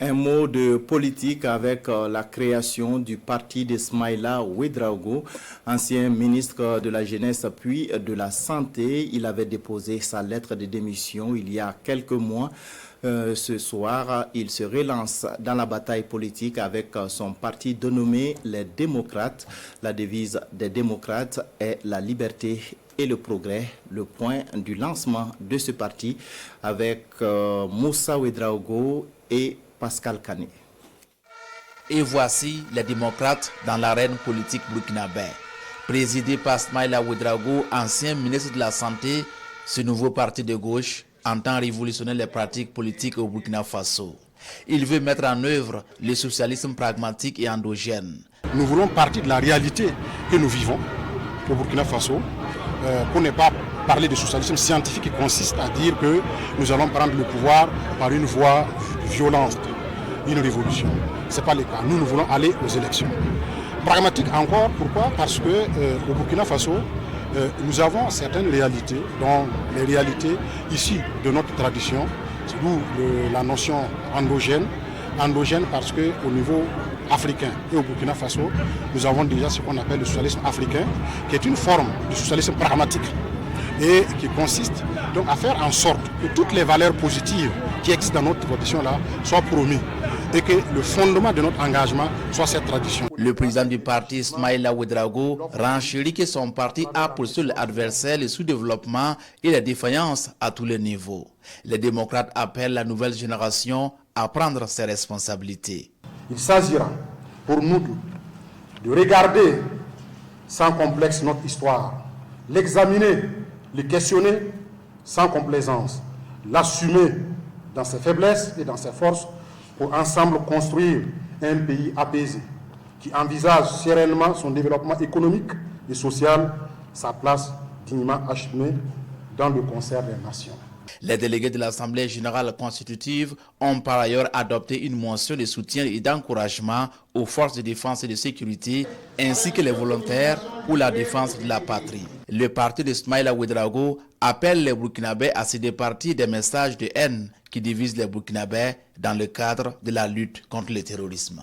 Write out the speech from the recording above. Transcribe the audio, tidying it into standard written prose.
Un mot de politique avec la création du parti d'Ismaïla Ouedraogo, ancien ministre de la Jeunesse puis de la Santé. Il avait déposé sa lettre de démission il y a quelques mois. Ce soir, il se relance dans la bataille politique avec son parti dénommé les Démocrates. La devise des démocrates est la liberté et le progrès. Le point du lancement de ce parti avec Moussa Ouedraogo et Pascal Kane. Et voici les démocrates dans l'arène politique burkinabé. Présidé par Ismaïla Ouedraogo, ancien ministre de la Santé, ce nouveau parti de gauche entend révolutionner les pratiques politiques au Burkina Faso. Il veut mettre en œuvre le socialisme pragmatique et endogène. Nous voulons partir de la réalité que nous vivons au Burkina Faso, pour ne pas parler de socialisme scientifique qui consiste à dire que nous allons prendre le pouvoir par une voie violente, une révolution. Ce n'est pas le cas. Nous voulons aller aux élections. Pragmatique encore, pourquoi? Parce qu'au Burkina Faso, nous avons certaines réalités, dont les réalités issues de notre tradition, d'où la notion endogène. Endogène parce qu'au niveau africain et au Burkina Faso, nous avons déjà ce qu'on appelle le socialisme africain, qui est une forme de socialisme pragmatique et qui consiste donc à faire en sorte que toutes les valeurs positives qui existent dans notre tradition-là soient promues et que le fondement de notre engagement soit cette tradition. Le président du parti, Ismaïla Ouedraogo, renchérit que son parti a pour seul adversaire le sous-développement et les défaillances à tous les niveaux. Les démocrates appellent la nouvelle génération à prendre ses responsabilités. Il s'agira pour nous de regarder sans complexe notre histoire, l'examiner, le questionner sans complaisance, l'assumer dans ses faiblesses et dans ses forces pour ensemble construire un pays apaisé qui envisage sereinement son développement économique et social, sa place dignement achevée dans le concert des nations. Les délégués de l'Assemblée générale constitutive ont par ailleurs adopté une motion de soutien et d'encouragement aux forces de défense et de sécurité ainsi que les volontaires pour la défense de la patrie. Le parti de Ismaïla Ouedraogo appelle les Burkinabés à se départir des messages de haine qui divisent les Burkinabés dans le cadre de la lutte contre le terrorisme.